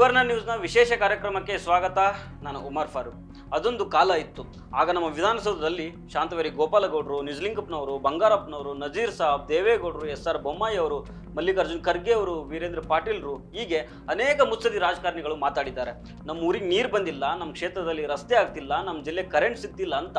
ಸುವರ್ಣ ನ್ಯೂಸ್ನ ವಿಶೇಷ ಕಾರ್ಯಕ್ರಮಕ್ಕೆ ಸ್ವಾಗತ. ನಾನು ಉಮರ್ ಫಾರೂಕ್. ಅದೊಂದು ಕಾಲ ಇತ್ತು. ಆಗ ನಮ್ಮ ವಿಧಾನಸೌಧದಲ್ಲಿ ಶಾಂತವೇರಿ ಗೋಪಾಲಗೌಡರು, ನಿಜಲಿಂಗಪ್ಪನವರು, ಬಂಗಾರಪ್ಪನವರು, ನಜೀರ್ ಸಾಬ್, ದೇವೇಗೌಡರು, SR ಬೊಮ್ಮಾಯಿ ಅವರು, ಮಲ್ಲಿಕಾರ್ಜುನ್ ಖರ್ಗೆ ಅವರು, ವೀರೇಂದ್ರ ಪಾಟೀಲ್ರು, ಹೀಗೆ ಅನೇಕ ಮುತ್ಸದಿ ರಾಜಕಾರಣಿಗಳು ಮಾತಾಡಿದ್ದಾರೆ. ನಮ್ಮ ಊರಿಗೆ ನೀರು ಬಂದಿಲ್ಲ, ನಮ್ಮ ಕ್ಷೇತ್ರದಲ್ಲಿ ರಸ್ತೆ ಆಗ್ತಿಲ್ಲ, ನಮ್ಮ ಜಿಲ್ಲೆ ಕರೆಂಟ್ ಸಿಗ್ತಿಲ್ಲ ಅಂತ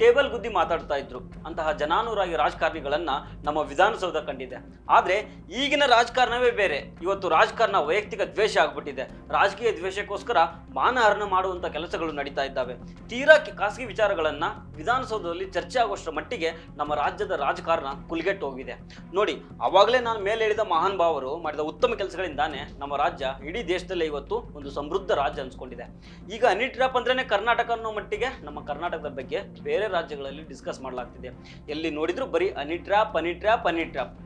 ಟೇಬಲ್ ಗುದ್ದಿ ಮಾತಾಡ್ತಾ ಇದ್ರು. ಅಂತಹ ಜನಾನುರಾಗಿ ರಾಜಕಾರಣಿಗಳನ್ನ ನಮ್ಮ ವಿಧಾನಸೌಧ ಕಂಡಿದೆ. ಆದ್ರೆ ಈಗಿನ ರಾಜಕಾರಣವೇ ಬೇರೆ. ಇವತ್ತು ರಾಜಕಾರಣ ವೈಯಕ್ತಿಕ ದ್ವೇಷ ಆಗ್ಬಿಟ್ಟಿದೆ. ರಾಜಕೀಯ ದ್ವೇಷಕ್ಕೋಸ್ಕರ ಮಾನಹರಣ ಮಾಡುವಂತ ಕೆಲಸಗಳು ನಡೀತಾ ಇದ್ದಾವೆ. ತೀರಾ ಖಾಸಗಿ ವಿಚಾರಗಳನ್ನ ವಿಧಾನಸೌಧದಲ್ಲಿ ಚರ್ಚೆ ಆಗುವಷ್ಟರ ಮಟ್ಟಿಗೆ ನಮ್ಮ ರಾಜ್ಯದ ರಾಜಕಾರಣ ಕುಲ್ಗೆಟ್ಟು ಹೋಗಿದೆ. ನೋಡಿ, ಅವಾಗಲೇ ನಾನು ಮೇಲೆ ಹೇಳಿದ ಮಹಾನ್ ಭಾವರು ಮಾಡಿದ ಉತ್ತಮ ಕೆಲಸಗಳಿಂದಾನೇ ನಮ್ಮ ರಾಜ್ಯ ಇಡೀ ದೇಶದಲ್ಲೇ ಇವತ್ತು ಒಂದು ಸಮೃದ್ಧ ರಾಜ್ಯ ಅನ್ಸ್ಕೊಂಡಿದೆ. ಈಗ ಹನಿ ಟ್ರ್ಯಾಪ್ ಅಂದ್ರೇನೆ ಕರ್ನಾಟಕ ಅನ್ನೋ ಮಟ್ಟಿಗೆ ನಮ್ಮ ಕರ್ನಾಟಕದ ಬಗ್ಗೆ ಬೇರೆ ರಾಜ್ಯಗಳಲ್ಲಿ ಡಿಸ್ಕಸ್ ಮಾಡಲಾಗ್ತಿದೆ. ಎಲ್ಲಿ ನೋಡಿದ್ರು ಬರೀ ಹನಿ ಟ್ರ್ಯಾಪ್.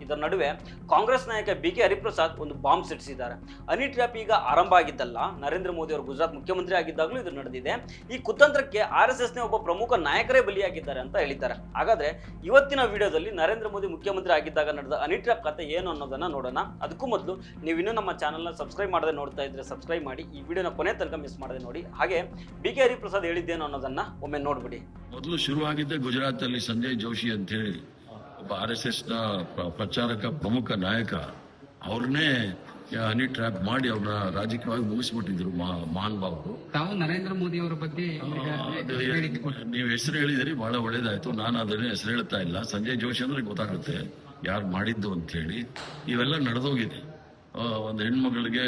ಇದರ ನಡುವೆ ಕಾಂಗ್ರೆಸ್ ನಾಯಕ BK ಹರಿಪ್ರಸಾದ್ ಒಂದು ಬಾಂಬ್ ಸಿಡಿಸಿದ್ದಾರೆ. ಹನಿ ಟ್ರ್ಯಾಪ್ ಈಗ ಆರಂಭ ಆಗಿದ್ದಲ್ಲ, ನರೇಂದ್ರ ಮೋದಿ ಅವರು ಗುಜರಾತ್ ಮುಖ್ಯಮಂತ್ರಿ ಆಗಿದ್ದಾಗಲೂ ಇದು ನಡೆದಿದೆ. ಈ ಕುತಂತ್ರಕ್ಕೆ RSSನ ಒಬ್ಬ ಪ್ರಮುಖ ನಾಯಕರೇ ಬಲಿಯಾಗಿದ್ದಾರೆ ಅಂತ ಹೇಳಿದ್ದಾರೆ. ಹಾಗಾದ್ರೆ ಇವತ್ತಿನ ವಿಡಿಯೋದಲ್ಲಿ ನರೇಂದ್ರ ಮೋದಿ ಮುಖ್ಯಮಂತ್ರಿ ಆಗಿದ್ದಾಗ ನಡೆದ ಹನಿ ಟ್ರ್ಯಾಪ್ ಕಥೆ ಏನು ಅನ್ನೋದನ್ನ ನೋಡೋಣ. ಅದಕ್ಕೂ ಮೊದಲು ನೀವು ಇನ್ನೂ ನಮ್ಮ ಚಾನಲ್ನ ಸಬ್ಸ್ಕ್ರೈಬ್ ಮಾಡದೆ ನೋಡ್ತಾ ಇದ್ರೆ ಸಬ್ಸ್ಕ್ರೈಬ್ ಮಾಡಿ, ಈ ವಿಡಿಯೋನ ಕೊನೆ ತನಕ ಮಿಸ್ ಮಾಡದೆ ನೋಡಿ. ಹಾಗೆ BK ಹರಿಪ್ರಸಾದ್ ಹೇಳಿದ್ದೇನು ಅನ್ನೋದನ್ನ ಒಮ್ಮೆ ನೋಡ್ಬಿಡಿ. ಮೊದಲು ಶುರುವಾಗಿದ್ದೆ ಗುಜರಾತ್ ಅಲ್ಲಿ ಸಂಜಯ್ ಜೋಶಿ ಅಂತ ಹೇಳಿ ಒಬ್ಬ RSSನ ಪ್ರಚಾರಕ ಪ್ರಮುಖ ನಾಯಕ. ಅವ್ರನ್ನೇ ಹನಿ ಟ್ರ್ಯಾಪ್ ಮಾಡಿ ಅವ್ರನ್ನ ರಾಜಕೀಯವಾಗಿ ಮುಗಿಸ್ಬಿಟ್ಟಿದ್ರು ಮಹಾನ್ ಬಾಬು. ತಾವು ನರೇಂದ್ರ ಮೋದಿ ಅವರ ಬಗ್ಗೆ ನೀವು ಹೆಸರು ಹೇಳಿದಿರಿ, ಬಹಳ ಒಳ್ಳೇದಾಯ್ತು. ನಾನು ಅದನ್ನೇ ಹೆಸರು ಹೇಳ್ತಾ ಇಲ್ಲ. ಸಂಜಯ್ ಜೋಶಿ ಅಂದ್ರೆ ಗೊತ್ತಾಗುತ್ತೆ ಯಾರು ಮಾಡಿದ್ದು ಅಂತ ಹೇಳಿ. ಇವೆಲ್ಲ ನಡೆದೋಗಿದೆ. ಒಂದು ಹೆಣ್ಮಗಳಿಗೆ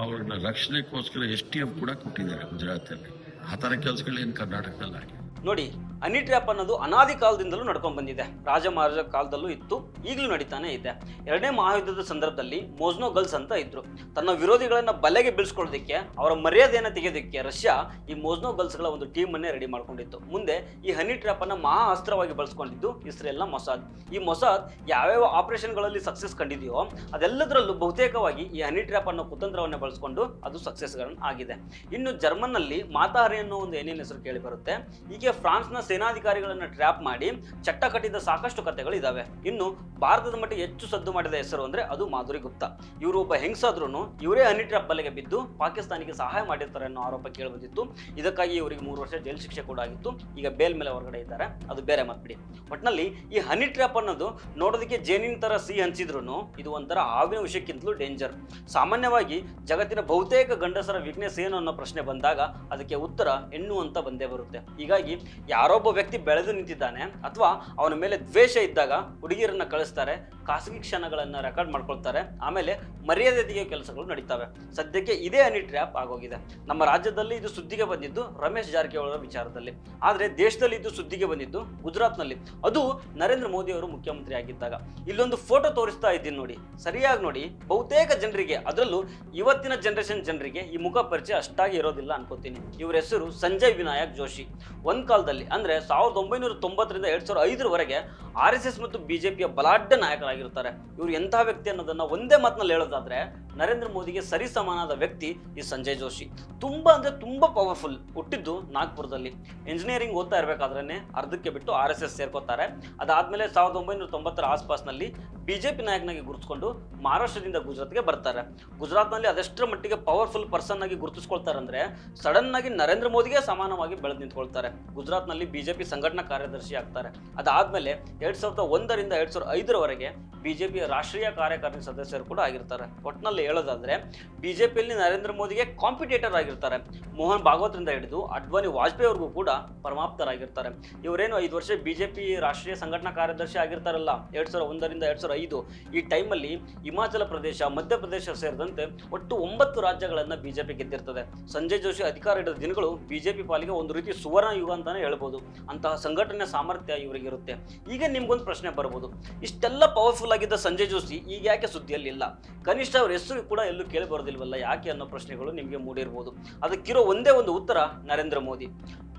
ಅವ್ರನ್ನ ರಕ್ಷಣೆಗೋಸ್ಕರ STF ಕೂಡ ಕೊಟ್ಟಿದ್ದಾರೆ ಗುಜರಾತಲ್ಲಿ. ಆ ಥರ ಕೆಲಸಗಳೇನು ಕರ್ನಾಟಕದಲ್ಲಿ ಆಗಿದೆ. ನೋಡಿ, ಹನಿ ಟ್ರ್ಯಾಪ್ ಅನ್ನೋದು ಅನಾದಿ ಕಾಲದಿಂದಲೂ ನಡ್ಕೊಂಡು ಬಂದಿದೆ. ರಾಜ ಮಹಾರಾಜ ಕಾಲದಲ್ಲೂ ಇತ್ತು, ಈಗಲೂ ನಡೀತಾನೆ ಇದೆ. ಎರಡನೇ ಮಹಾಯುದ್ಧದ ಸಂದರ್ಭದಲ್ಲಿ ಮೋಜ್ನೋ ಗಲ್ಸ್ ಅಂತ ಇದ್ರು. ತನ್ನ ವಿರೋಧಿಗಳನ್ನ ಬಲೆಗೆ ಬೀಳ್ಸ್ಕೊಳ್ಳೋದಕ್ಕೆ, ಅವರ ಮರ್ಯಾದೆಯನ್ನು ತೆಗೆಯೋದಕ್ಕೆ ರಷ್ಯಾ ಈ ಮೋಜ್ನೋ ಗಲ್ಸ್ಗಳ ಒಂದು ಟೀಮ್ ಅನ್ನೇ ರೆಡಿ ಮಾಡ್ಕೊಂಡಿತ್ತು. ಮುಂದೆ ಈ ಹನಿ ಟ್ರ್ಯಾಪ್ ಅನ್ನ ಮಹಾ ಅಸ್ತ್ರವಾಗಿ ಬಳಸ್ಕೊಂಡಿದ್ದು ಇಸ್ರೇಲ್ನ ಮೊಸಾದ್. ಈ ಮೊಸಾದ್ ಯಾವ್ಯಾವ ಆಪರೇಷನ್ಗಳಲ್ಲಿ ಸಕ್ಸಸ್ ಕಂಡಿದೆಯೋ ಅದೆಲ್ಲದರಲ್ಲೂ ಬಹುತೇಕವಾಗಿ ಈ ಹನಿ ಟ್ರ್ಯಾಪ್ ಅನ್ನೋ ಕುತಂತ್ರವನ್ನ ಬಳಸ್ಕೊಂಡು ಅದು ಸಕ್ಸಸ್ಗಳನ್ನ ಆಗಿದೆ. ಇನ್ನು ಜರ್ಮನ್ನಲ್ಲಿ ಮಾತಾಹರಿ ಅನ್ನೋ ಒಂದು ಏನೇನು ಹೆಸರು ಕೇಳಿ ಬರುತ್ತೆ. ಹೀಗೆ ಫ್ರಾನ್ಸ್ನ ಸೇನಾಧಿಕಾರಿಗಳನ್ನ ಟ್ರ್ಯಾಪ್ ಮಾಡಿ ಚಟ್ಟ ಕಟ್ಟಿದ ಸಾಕಷ್ಟು ಕಥೆಗಳು ಇದಾವೆ. ಇನ್ನು ಭಾರತದ ಮಟ್ಟಿಗೆ ಹೆಚ್ಚು ಸದ್ದು ಮಾಡಿದ ಹೆಸರು ಅಂದ್ರೆ ಅದು ಮಾಧುರಿ ಗುಪ್ತಾ. ಇವರು ಒಬ್ಬ ಹೆಂಗಸಾದ್ರೂ ಇವರೇ ಹನಿ ಟ್ರ್ಯಾಪ್ ಬಲೆಗೆ ಬಿದ್ದು ಪಾಕಿಸ್ತಾನಿಗೆ ಸಹಾಯ ಮಾಡಿರ್ತಾರೆ ಅನ್ನೋ ಆರೋಪ ಕೇಳಿ ಬಂದಿತ್ತು. ಇದಕ್ಕಾಗಿ ಇವರಿಗೆ 3 ವರ್ಷ ಜೈಲು ಶಿಕ್ಷೆ ಕೂಡ ಆಗಿತ್ತು. ಈಗ ಬೇಲ್ ಮೇಲೆ ಹೊರಗಡೆ ಇದ್ದಾರೆ, ಅದು ಬೇರೆ ಮಾತ್ಬಿಡಿ. ಒಟ್ನಲ್ಲಿ ಈ ಹನಿ ಟ್ರ್ಯಾಪ್ ಅನ್ನೋದು ನೋಡೋದಕ್ಕೆ ಜೇನಿನ ತರ ಸಿಹಿ ಹಂಚಿದ್ರು ಇದು ಒಂಥರ ಹಾವಿನ ವಿಷಯಕ್ಕಿಂತಲೂ ಡೇಂಜರ್. ಸಾಮಾನ್ಯವಾಗಿ ಜಗತ್ತಿನ ಬಹುತೇಕ ಗಂಡಸರ ವೀಕ್ನೆಸ್ ಏನು ಅನ್ನೋ ಪ್ರಶ್ನೆ ಬಂದಾಗ ಅದಕ್ಕೆ ಉತ್ತರ ಹೆಣ್ಣು ಅಂತ ಬಂದೇ ಬರುತ್ತೆ. ಹೀಗಾಗಿ ಯಾರೊಬ್ಬ ವ್ಯಕ್ತಿ ಬೆಳೆದು ನಿಂತಿದ್ದಾನೆ ಅಥವಾ ಅವನ ಮೇಲೆ ದ್ವೇಷ ಇದ್ದಾಗ ಹುಡುಗಿಯರನ್ನ ಕಳಿಸ್ತಾರೆ, ಖಾಸಗಿ ಕ್ಷಣಗಳನ್ನ ರೆಕಾರ್ಡ್ ಮಾಡ್ಕೊಳ್ತಾರೆ, ಆಮೇಲೆ ಮರ್ಯಾದೆ ತೆಗೆಯೋ ಕೆಲಸಗಳು ನಡೀತವೆ. ಸದ್ಯಕ್ಕೆ ಇದೇ ಹನಿ ಟ್ರ್ಯಾಪ್ ಆಗೋಗಿದೆ. ನಮ್ಮ ರಾಜ್ಯದಲ್ಲಿ ಇದು ಸುದ್ದಿಗೆ ಬಂದಿದ್ದು ರಮೇಶ್ ಜಾರಕಿಹೊಳಿ ಅವರ ವಿಚಾರದಲ್ಲಿ. ಆದ್ರೆ ದೇಶದಲ್ಲಿ ಇದು ಸುದ್ದಿಗೆ ಬಂದಿದ್ದು ಗುಜರಾತ್ನಲ್ಲಿ, ಅದು ನರೇಂದ್ರ ಮೋದಿ ಅವರು ಮುಖ್ಯಮಂತ್ರಿ ಆಗಿದ್ದಾಗ. ಇಲ್ಲೊಂದು ಫೋಟೋ ತೋರಿಸ್ತಾ ಇದ್ದೀನಿ ನೋಡಿ, ಸರಿಯಾಗಿ ನೋಡಿ. ಬಹುತೇಕ ಜನರಿಗೆ, ಅದರಲ್ಲೂ ಇವತ್ತಿನ ಜನರೇಷನ್ ಜನರಿಗೆ ಈ ಮುಖ ಪರಿಚಯ ಅಷ್ಟಾಗಿ ಇರೋದಿಲ್ಲ ಅನ್ಕೋತೀನಿ. ಇವರ ಹೆಸರು ಸಂಜಯ್ ವಿನಾಯಕ್ ಜೋಶಿ. ಒಂದ್ ಕಾಲದಲ್ಲಿ ಅಂದ್ರೆ 1990ರಿಂದ 2005ರವರೆಗೆ RSS ಮತ್ತು BJPಯ ಬಲಾಢ್ಯ ನಾಯಕರಾಗಿರ್ತಾರೆ. ಇವರು ಎಂತಹ ವ್ಯಕ್ತಿ ಅನ್ನೋದನ್ನ ಒಂದೇ ಮಾತಿನಲ್ಲಿ ಹೇಳೋದಾದ್ರೆ ನರೇಂದ್ರ ಮೋದಿಗೆ ಸರಿ ಸಮಾನದ ವ್ಯಕ್ತಿ ಈ ಸಂಜಯ್ ಜೋಶಿ. ತುಂಬಾ ಅಂದ್ರೆ ತುಂಬಾ ಪವರ್ಫುಲ್. ಹುಟ್ಟಿದ್ದು ನಾಗ್ಪುರದಲ್ಲಿ. ಇಂಜಿನಿಯರಿಂಗ್ ಓದ್ತಾ ಇರಬೇಕಾದ್ರೇನೆ ಅರ್ಧಕ್ಕೆ ಬಿಟ್ಟು RSS ಸೇರ್ಕೋತಾರೆ. ಅದಾದ್ಮೇಲೆ 1990ರ ಆಸ್ಪಾಸ್ನಲ್ಲಿ BJP ನಾಯಕನಾಗಿ ಗುರುತಿಸ್ಕೊಂಡು ಮಹಾರಾಷ್ಟ್ರದಿಂದ ಗುಜರಾತ್ಗೆ ಬರ್ತಾರೆ. ಗುಜರಾತ್ನಲ್ಲಿ ಅದೆಷ್ಟರ ಮಟ್ಟಿಗೆ ಪವರ್ಫುಲ್ ಪರ್ಸನ್ ಆಗಿ ಗುರುತಿಸ್ಕೊಳ್ತಾರೆ ಅಂದ್ರೆ ಸಡನ್ ಆಗಿ ನರೇಂದ್ರ ಮೋದಿಗೆ ಸಮಾನವಾಗಿ ಬೆಳೆದು ನಿಂತ್ಕೊಳ್ತಾರೆ. ಗುಜರಾತ್ನಲ್ಲಿ BJP ಸಂಘಟನಾ ಕಾರ್ಯದರ್ಶಿ ಆಗ್ತಾರೆ. ಅದಾದ್ಮೇಲೆ 2001ರಿಂದ 2005ರವರೆಗೆ BJPಯ ರಾಷ್ಟ್ರೀಯ ಕಾರ್ಯಕಾರಿಣಿ ಸದಸ್ಯರು ಕೂಡ ಆಗಿರ್ತಾರೆ. ಒಟ್ಟಿನಲ್ಲಿ ಹೇಳೋದಾದ್ರೆ BJPಯಲ್ಲಿ ನರೇಂದ್ರ ಮೋದಿಗೆ ಕಾಂಪಿಟೇಟರ್ ಆಗಿರ್ತಾರೆ. ಮೋಹನ್ ಭಾಗವತ್ರಿಂದ ಹಿಡಿದು ಅಡ್ವಾನಿ ವಾಜಪೇಯಿ ಅವ್ರಿಗೂ ಕೂಡ ಪರಮಾಪ್ತರಾಗಿರ್ತಾರೆ. ಇವರೇನು 5 ವರ್ಷ BJP ರಾಷ್ಟ್ರೀಯ ಸಂಘಟನಾ ಕಾರ್ಯದರ್ಶಿ ಆಗಿರ್ತಾರಲ್ಲ 2001ರಿಂದ 2005, ಈ ಟೈಮಲ್ಲಿ ಹಿಮಾಚಲ ಪ್ರದೇಶ, ಮಧ್ಯಪ್ರದೇಶ ಸೇರಿದಂತೆ ಒಟ್ಟು 9 ರಾಜ್ಯಗಳನ್ನ BJP ಗೆದ್ದಿರ್ತದೆ. ಸಂಜಯ್ ಜೋಶಿ ಅಧಿಕಾರ ಹಿಡಿದ ದಿನಗಳು BJP ಪಾಲಿಗೆ ಒಂದು ರೀತಿ ಸುವರ್ಣ ಯುಗ ಅಂತಾನೆ ಹೇಳ್ಬೋದು. ಅಂತಹ ಸಂಘಟನೆ ಸಾಮರ್ಥ್ಯ ಇವರಿಗೆ ಇರುತ್ತೆ. ಈಗ ನಿಮ್ಗೊಂದು ಪ್ರಶ್ನೆ ಬರ್ಬೋದು, ಇಷ್ಟೆಲ್ಲ ಪವರ್ಫುಲ್ ಆಗಿದ್ದ ಸಂಜಯ್ ಜೋಶಿ ಈಗ ಯಾಕೆ ಸುದ್ದಿಯಲ್ಲಿ ಇಲ್ಲ? ಕನಿಷ್ಠ ಅವ್ರ ಹೆಸರು ಕೂಡ ಎಲ್ಲೂ ಕೇಳಿ ಬರೋದಿಲ್ವಲ್ಲ ಯಾಕೆ ಅನ್ನೋ ಪ್ರಶ್ನೆಗಳು ನಿಮಗೆ ಮೂಡಿರ್ಬೋದು. ಅದಕ್ಕಿರೋ ಒಂದೇ ಒಂದು ಉತ್ತರ ನರೇಂದ್ರ ಮೋದಿ.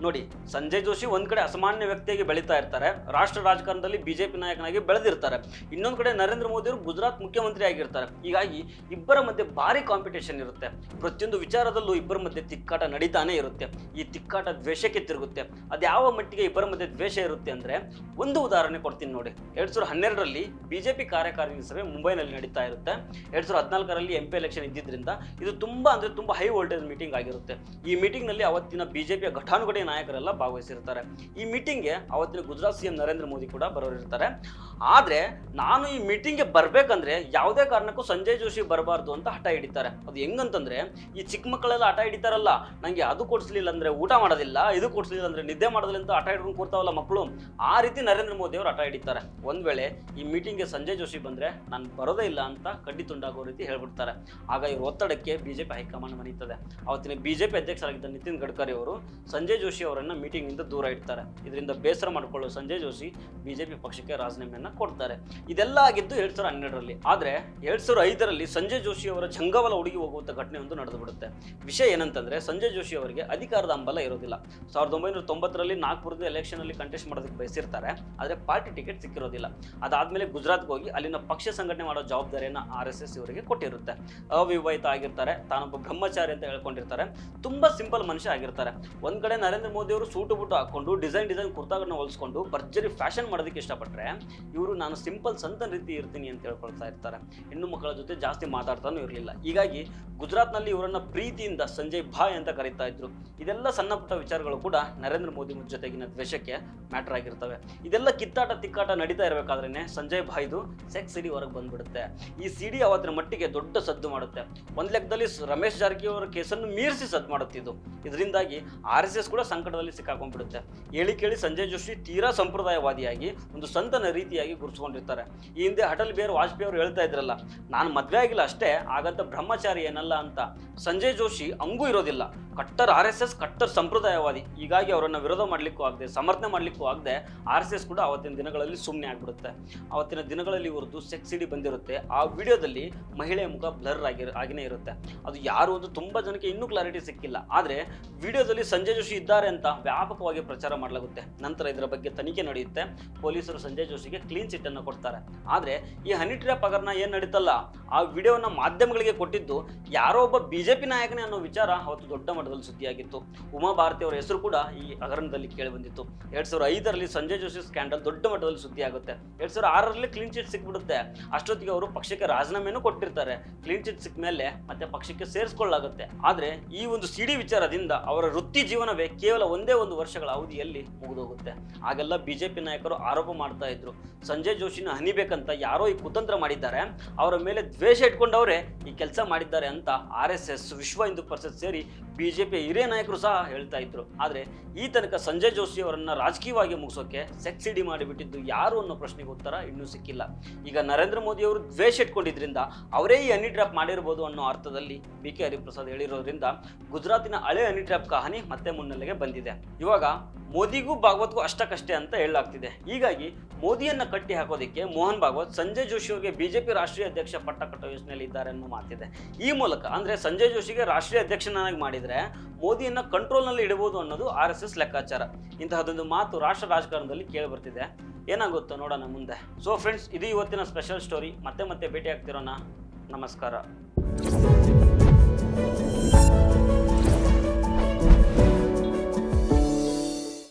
ನೋಡಿ, ಸಂಜಯ್ ಜೋಶಿ ಒಂದ್ ಕಡೆ ಅಸಾಮಾನ್ಯ ವ್ಯಕ್ತಿಯಾಗಿ ಬೆಳೀತಾ ಇರ್ತಾರೆ, ರಾಷ್ಟ್ರ ರಾಜಕಾರಣದಲ್ಲಿ BJP ನಾಯಕನಾಗಿ ಬೆಳೆದಿರ್ತಾರೆ. ಇನ್ನೊಂದು ಕಡೆ ನರೇಂದ್ರ ಮೋದಿ ಅವರು ಗುಜರಾತ್ ಮುಖ್ಯಮಂತ್ರಿ ಆಗಿರ್ತಾರೆ. ಹೀಗಾಗಿ ಇಬ್ಬರ ಮಧ್ಯೆ ಭಾರಿ ಕಾಂಪಿಟೇಷನ್ ಇರುತ್ತೆ. ಪ್ರತಿಯೊಂದು ವಿಚಾರದಲ್ಲೂ ಇಬ್ಬರ ಮಧ್ಯೆ ತಿಕ್ಕಾಟ ನಡೀತಾನೆ ಇರುತ್ತೆ. ಈ ತಿಕ್ಕಾಟ ದ್ವೇಷಕ್ಕೆ ತಿರುಗುತ್ತೆ. ಅದ್ಯಾವ ಮಟ್ಟಿಗೆ ಇಬ್ಬರ ಮಧ್ಯೆ ದ್ವೇಷ ಇರುತ್ತೆ ಅಂದ್ರೆ ಒಂದು ಉದಾಹರಣೆ ಕೊಡ್ತೀನಿ ನೋಡಿ. 2012ರಲ್ಲಿ ಬಿಜೆಪಿ ಕಾರ್ಯಕಾರಿಣಿ ಸಭೆ ಮುಂಬೈನಲ್ಲಿ ನಡೀತಾ ಇರುತ್ತೆ. 2014ರಲ್ಲಿ MP ಎಲೆಕ್ಷನ್ ಇದ್ದಿದ್ದರಿಂದ ಇದು ತುಂಬಾ ಹೈ ವೋಲ್ಟೇಜ್ ಮೀಟಿಂಗ್ ಆಗಿರುತ್ತೆ. ಈ ಮೀಟಿಂಗ್ ನಲ್ಲಿ ಅವತ್ತಿನ ಬಿಜೆಪಿಯ ಘಟಾನುಘಟಿ ನಾಯಕರೆಲ್ಲ ಭಾಗವಹಿಸಿರ್ತಾರೆ. ಈ ಮೀಟಿಂಗ್ಗೆ ಅವತ್ತಿನ ಗುಜರಾತ್ CM ನರೇಂದ್ರ ಮೋದಿ ಕೂಡ ಬರೋರಿರ್ತಾರೆ. ಆದ್ರೆ ನಾನು ಈ ಮೀಟಿಂಗ್ಗೆ ಬರ್ಬೇಕಂದ್ರೆ ಯಾವುದೇ ಕಾರಣಕ್ಕೂ ಸಂಜಯ್ ಜೋಶಿ ಬರಬಾರ್ದು ಅಂತ ಹಠ ಹಿಡಿತಾರೆ. ಅದು ಹೆಂಗಂತಂದ್ರೆ, ಈ ಚಿಕ್ಕ ಮಕ್ಕಳೆಲ್ಲ ಹಠ ಹಿಡಿತಾರಲ್ಲ, ನಂಗೆ ಅದು ಕೊಡ್ಸ್ಲಿಲ್ಲ ಅಂದ್ರೆ ಊಟ ಮಾಡೋದಿಲ್ಲ, ಇದು ಕೊಡ್ಸ್ಲಿಲ್ಲ ಅಂದ್ರೆ ನಿದ್ದೆ ಮಾಡೋದಿಲ್ಲ ಅಂತ ಹಠ ಹಿಡ್ಕೊಂಡು ಕೂರ್ತಾವಲ್ಲ ಮಕ್ಕಳು, ಆ ರೀತಿ ನರೇಂದ್ರ ಮೋದಿ ಅವರು ಹಠ ಹಿಡಿತಾರೆ. ಒಂದ್ ವೇಳೆ ಈ ಮೀಟಿಂಗ್ಗೆ ಸಂಜಯ್ ಜೋಶಿ ಬಂದ್ರೆ ನಾನು ಬರೋದೇ ಇಲ್ಲ ಅಂತ ಕಡ್ಡಿ ತುಂಡಾಗೋ ರೀತಿ ಹೇಳ್ಬಿಡ್ತಾರೆ. ಆಗ ಇವ್ರ ಒತ್ತಡಕ್ಕೆ ಬಿಜೆಪಿ ಹೈಕಮಾಂಡ್ ಮನೀತದೆ. ಅವತ್ತಿನ ಬಿಜೆಪಿ ಅಧ್ಯಕ್ಷರಾಗಿದ್ದ ನಿತಿನ್ ಗಡ್ಕರಿ ಅವರು ಸಂಜಯ್ ಜೋಶಿ ಅವರನ್ನ ಮೀಟಿಂಗ್ ಇಂದ ದೂರ ಇಡ್ತಾರೆ. ಇದರಿಂದ ಬೇಸರ ಮಾಡಿಕೊಳ್ಳೋ ಸಂಜಯ್ ಜೋಶಿ ಬಿಜೆಪಿ ಪಕ್ಷಕ್ಕೆ ರಾಜೀನಾಮೆಯನ್ನ ಕೊಡ್ತಾರೆ. ಇದೆಲ್ಲ ಆಗಿದ್ದು 2012ರಲ್ಲಿ. ಆದ್ರೆ 2005ರಲ್ಲಿ ಸಂಜಯ್ ಜೋಶಿ ಅವರ ಜಂಗವಲ ಹುಡುಗಿ ಹೋಗುವಂತ ಘಟನೆ ಒಂದು ನಡೆದು ಬಿಡುತ್ತೆ. ವಿಷಯ ಏನಂತಂದ್ರೆ, ಸಂಜಯ್ ಜೋಶಿ ಅವರಿಗೆ ಅಧಿಕಾರದ ಹಂಬಲ ಇರೋದಿಲ್ಲ. 1990ರಲ್ಲಿ ನಾಗ್ಪುರದ ಎಲೆಕ್ಷನ್ ಅಲ್ಲಿ ಕಂಟೆಸ್ಟ್ ಮಾಡೋದಕ್ಕೆ ಬಯಸಿರ್ತಾರೆ, ಆದ್ರೆ ಪಾರ್ಟಿ ಟಿಕೆಟ್ ಸಿಕ್ಕಿರೋದಿಲ್ಲ. ಅದಾದ್ಮೇಲೆ ಗುಜರಾತ್ಗೆ ಹೋಗಿ ಅಲ್ಲಿನ ಪಕ್ಷ ಸಂಘಟನೆ ಮಾಡೋ ಜವಾಬ್ದಾರಿಯನ್ನ RSS ಇವರಿಗೆ ಕೊಟ್ಟಿರುತ್ತೆ. ಅವಿವಾಹಿತ ಆಗಿರ್ತಾರೆ, ತಾನೊಬ್ಬ ಬ್ರಹ್ಮಚಾರಿ ಅಂತ ಹೇಳ್ಕೊಂಡಿರ್ತಾರೆ, ತುಂಬಾ ಸಿಂಪಲ್ ಮನುಷ್ಯ ಆಗಿರ್ತಾರೆ. ಒಂದ್ ಕಡೆ ನರೇಂದ್ರ ಮೋದಿ ಅವರು ಸೂಟು ಬೂಟು ಹಾಕೊಂಡು ಡಿಸೈನ್ ಕುರ್ತಾಗಳನ್ನ ಹೊಲಿಸ್ಕೊಂಡು ಭರ್ಜರಿ ಫ್ಯಾಷನ್ ಮಾಡೋದಕ್ಕೆ ಇಷ್ಟಪಟ್ರೆ, ಇವರು ನಾನು ಸಿಂಪಲ್ ಸಂತನ್ ರೀತಿ ಇರ್ತೀನಿ ಅಂತ ಹೇಳ್ಕೊಳ್ತಾ ಇರ್ತಾರೆ. ಹೆಣ್ಣು ಮಕ್ಕಳ ಜೊತೆ ಜಾಸ್ತಿ ಮಾತಾಡ್ತಾನೂ ಇರಲಿಲ್ಲ. ಹೀಗಾಗಿ ಗುಜರಾತ್ನಲ್ಲಿ ಇವರನ್ನ ಪ್ರೀತಿಯಿಂದ ಸಂಜಯ್ ಭಾಯ್ ಅಂತ ಕರೀತಾ ಇದ್ರು. ಇದೆಲ್ಲ ಸಣ್ಣ ಪುಟ್ಟ ವಿಚಾರಗಳು ಕೂಡ ನರೇಂದ್ರ ಮೋದಿ ಜೊತೆಗಿನ ದ್ವೇಷಕ್ಕೆ ಮ್ಯಾಟರ್ ಆಗಿರ್ತವೆ. ಇದೆಲ್ಲ ಕಿತ್ತಾಟ ತಿಕ್ಕಾಟ ನಡೀತಾ ಇರಬೇಕಾದ್ರೇನೆ ಸಂಜಯ್ ಭಾಯ್ದು ಸೆಕ್ಸ್ ಸಿಡಿ ಹೊರಗೆ ಬಂದ್ಬಿಡುತ್ತೆ. ಈ ಸಿಡಿ ಅವತ್ತಿನ ಮಟ್ಟಿಗೆ ದೊಡ್ಡ ಸದ್ದು ಮಾಡುತ್ತೆ. ಒಂದ್ ಲೆಕ್ಕದಲ್ಲಿ ರಮೇಶ್ ಜಾರಕಿಹೊಳಿ ಅವರ ಕೇಸನ್ನು ಮೀರಿಸಿ ಸದ್ದು ಮಾಡುತ್ತಿದ್ದು. ಇದರಿಂದಾಗಿ RSS ಕೂಡ ಸಂಕಟದಲ್ಲಿ ಸಿಕ್ಕಾಕೊಂಡ್ಬಿಡುತ್ತೆ. ಹೇಳಿ ಕೇಳಿ ಸಂಜಯ್ ಜೋಶಿ ತೀರಾ ಸಂಪ್ರದಾಯವಾದಿಯಾಗಿ ಒಂದು ಸಂತನ ರೀತಿಯಾಗಿ ಗುರುತಿಸ್ಕೊಂಡಿರ್ತಾರೆ. ಈ ಹಿಂದೆ ಅಟಲ್ ಬಿಹಾರಿ ವಾಜಪೇಯಿ ಅವರು ಹೇಳ್ತಾ ಇದ್ರಲ್ಲ, ನಾನು ಮದ್ವೆ ಆಗಿಲ್ಲ ಅಷ್ಟೇ, ಹಾಗಂತ ಬ್ರಹ್ಮಚಾರಿ ಏನಲ್ಲ ಅಂತ. ಸಂಜಯ್ ಜೋಶಿ ಹಂಗೂ ಇರೋದಿಲ್ಲ. ಕಟ್ಟರ್ RSS, ಕಟ್ಟರ್ ಸಂಪ್ರದಾಯವಾದಿ. ಹೀಗಾಗಿ ಅವರನ್ನ ವಿರೋಧ ಮಾಡ್ಲಿಕ್ಕೂ ಆಗದೆ, ಸಮರ್ಥನೆ ಮಾಡ್ಲಿಕ್ಕೂ ಆಗದೆ RSS ಕೂಡ ಅವತ್ತಿನ ದಿನಗಳಲ್ಲಿ ಸುಮ್ಮನೆ ಆಗ್ಬಿಡುತ್ತೆ. ಅವತ್ತಿನ ದಿನಗಳಲ್ಲಿ ಇವ್ರದ್ದು ಸೆಕ್ಸ್ ಸಿಡಿ ಬಂದಿರುತ್ತೆ. ಆ ವಿಡಿಯೋದಲ್ಲಿ ಮಹಿಳೆಯ ಮುಖ ಬ್ಲರ್ ಆಗಿನೇ ಇರುತ್ತೆ. ಅದು ಯಾರು ಅಂತ ತುಂಬಾ ಜನಕ್ಕೆ ಇನ್ನೂ ಕ್ಲಾರಿಟಿ ಸಿಕ್ಕಿಲ್ಲ. ಆದ್ರೆ ವಿಡಿಯೋದಲ್ಲಿ ಸಂಜಯ್ ಜೋಶಿ ಇದ್ದಾರೆ ಅಂತ ವ್ಯಾಪಕವಾಗಿ ಪ್ರಚಾರ ಮಾಡಲಾಗುತ್ತೆ. ನಂತರ ಇದರ ಬಗ್ಗೆ ತನಿಖೆ ನಡೆಯುತ್ತೆ. ಪೊಲೀಸರು ಸಂಜಯ್ ಜೋಶಿಗೆ ಕ್ಲೀನ್ ಚಿಟ್ ಅನ್ನು ಕೊಡ್ತಾರೆ. ಆದ್ರೆ ಈ ಹನಿ ಟ್ರ್ಯಾಪ್ ಹಗರಣ ಏನ್ ನಡೀತಲ್ಲ, ಆ ವಿಡಿಯೋನ ಮಾಧ್ಯಮಗಳಿಗೆ ಕೊಟ್ಟಿದ್ದು ಯಾರೋ ಒಬ್ಬ ಬಿಜೆಪಿ ನಾಯಕನೇ ಅನ್ನೋ ವಿಚಾರ ಅವತ್ತು ದೊಡ್ಡ ಮಟ್ಟದಲ್ಲಿ ಸುದ್ದಿಯಾಗಿತ್ತು. ಉಮಾ ಭಾರತಿ ಅವರ ಹೆಸರು ಕೂಡ ಈ ಹಗರಣದಲ್ಲಿ ಕೇಳಿ ಬಂದಿತ್ತು. 2005ರಲ್ಲಿ ಸಂಜಯ್ ಜೋಶಿ ಸ್ಕ್ಯಾಂಡಲ್ ದೊಡ್ಡ ಮಟ್ಟದಲ್ಲಿ ಸುದ್ದಿ ಆಗುತ್ತೆ. 2006ರಲ್ಲಿ ಕ್ಲೀನ್ ಚಿಟ್ ಸಿಕ್ಬಿಡುತ್ತೆ. ಅಷ್ಟೊತ್ತಿಗೆ ಅವರು ಪಕ್ಷಕ್ಕೆ ರಾಜೀನಾಮೆಯನ್ನು ಕೊಟ್ಟಿರ್ತಾರೆ. ಕ್ಲೀನ್ ಚಿಟ್ ಸಿಕ್ಕ ಮೇಲೆ ಮತ್ತೆ ಪಕ್ಷಕ್ಕೆ ಸೇರಿಸ್ಕೊಳ್ಳಾಗುತ್ತೆ. ಆದ್ರೆ ಈ ಒಂದು ಸಿಡಿ ವಿಚಾರದಿಂದ ಅವರ ವೃತ್ತಿ ಜೀವನವೇ ಕೇವಲ ಒಂದೇ ಒಂದು ವರ್ಷಗಳ ಅವಧಿಯಲ್ಲಿ ಮುಗಿದೋಗುತ್ತೆ. ಆಗೆಲ್ಲ ಬಿಜೆಪಿ ನಾಯಕರು ಆರೋಪ ಮಾಡ್ತಾ ಇದ್ರು, ಸಂಜಯ್ ಜೋಶಿನ ಹನಿಬೇಕಂತ ಯಾರೋ ಈ ಕುತಂತ್ರ ಮಾಡಿದ್ದಾರೆ, ಅವರ ಮೇಲೆ ದ್ವೇಷ ಇಟ್ಕೊಂಡವರೇ ಈ ಕೆಲಸ ಮಾಡಿದ್ದಾರೆ ಅಂತ RSS, ವಿಶ್ವ ಹಿಂದೂ ಪರಿಷತ್ ಸೇರಿ ಬಿಜೆಪಿ ಹಿರಿಯ ನಾಯಕರು ಸಹ ಹೇಳ್ತಾ ಇದ್ರು. ಆದ್ರೆ ಈ ತನಕ ಸಂಜಯ್ ಜೋಶಿ ಅವರನ್ನ ರಾಜಕೀಯವಾಗಿ ಮುಗಿಸೋಕೆ ಸೆಕ್ಸ್ ಸಿಡಿ ಮಾಡಿಬಿಟ್ಟಿದ್ದು ಯಾರು ಅನ್ನೋ ಪ್ರಶ್ನೆಗೆ ಉತ್ತರ ಇನ್ನೂ ಸಿಕ್ಕಿಲ್ಲ. ಈಗ ನರೇಂದ್ರ ಮೋದಿ ಅವರು ದ್ವೇಷ ಇಟ್ಕೊಂಡಿದ್ರಿಂದ ಅವರೇ ಈ ಹನಿ ಟ್ರ್ಯಾಪ್ ಮಾಡಿರ್ಬೋದು ಅನ್ನೋ ಅರ್ಥದಲ್ಲಿ BK ಹರಿಪ್ರಸಾದ್ ಹೇಳಿರೋದ್ರಿಂದ ಗುಜರಾತಿನ ಹಳೆ ಹನಿ ಟ್ರ್ಯಾಪ್ ಕಹಾನಿ ಮತ್ತೆ ಮುನ್ನೆಲೆಗೆ ಬಂದಿದೆ. ಇವಾಗ ಮೋದಿಗೂ ಭಾಗವತ್ಗೂ ಅಷ್ಟಕ್ಕಷ್ಟೇ ಅಂತ ಹೇಳಲಾಗ್ತಿದೆ. ಹೀಗಾಗಿ ಮೋದಿಯನ್ನ ಕಟ್ಟಿ ಹಾಕೋದಕ್ಕೆ ಮೋಹನ್ ಭಾಗವತ್ ಸಂಜಯ್ ಜೋಶಿ ಅವರಿಗೆ ಬಿಜೆಪಿ ರಾಷ್ಟ್ರೀಯ ಅಧ್ಯಕ್ಷ ಪಟ್ಟ ಕಟ್ಟೋ ಯೋಚನೆಯಲ್ಲಿ ಇದ್ದಾರೆ ಅನ್ನೋ ಮಾತಿದೆ. ಈ ಮೂಲಕ ಅಂದ್ರೆ ಸಂಜಯ್ ಜೋಶಿಗೆ ರಾಷ್ಟ್ರೀಯ ಅಧ್ಯಕ್ಷನಾಗಿ ಮಾಡಿದ್ರೆ ಮೋದಿಯನ್ನ ಕಂಟ್ರೋಲ್ನಲ್ಲಿ ಇಡಬಹುದು ಅನ್ನೋದು RSS ಲೆಕ್ಕಾಚಾರ. ಇಂತಹದೊಂದು ಮಾತು ರಾಷ್ಟ್ರ ರಾಜಕಾರಣದಲ್ಲಿ ಕೇಳಿ ಬರ್ತಿದೆ. ಏನಾಗುತ್ತೋ ನೋಡೋಣ ಮುಂದೆ. ಸೊ ಫ್ರೆಂಡ್ಸ್, ಇದು ಇವತ್ತಿನ ಸ್ಪೆಷಲ್ ಸ್ಟೋರಿ. ಮತ್ತೆ ಭೇಟಿ ಆಗ್ತಿರೋಣ. ನಮಸ್ಕಾರ.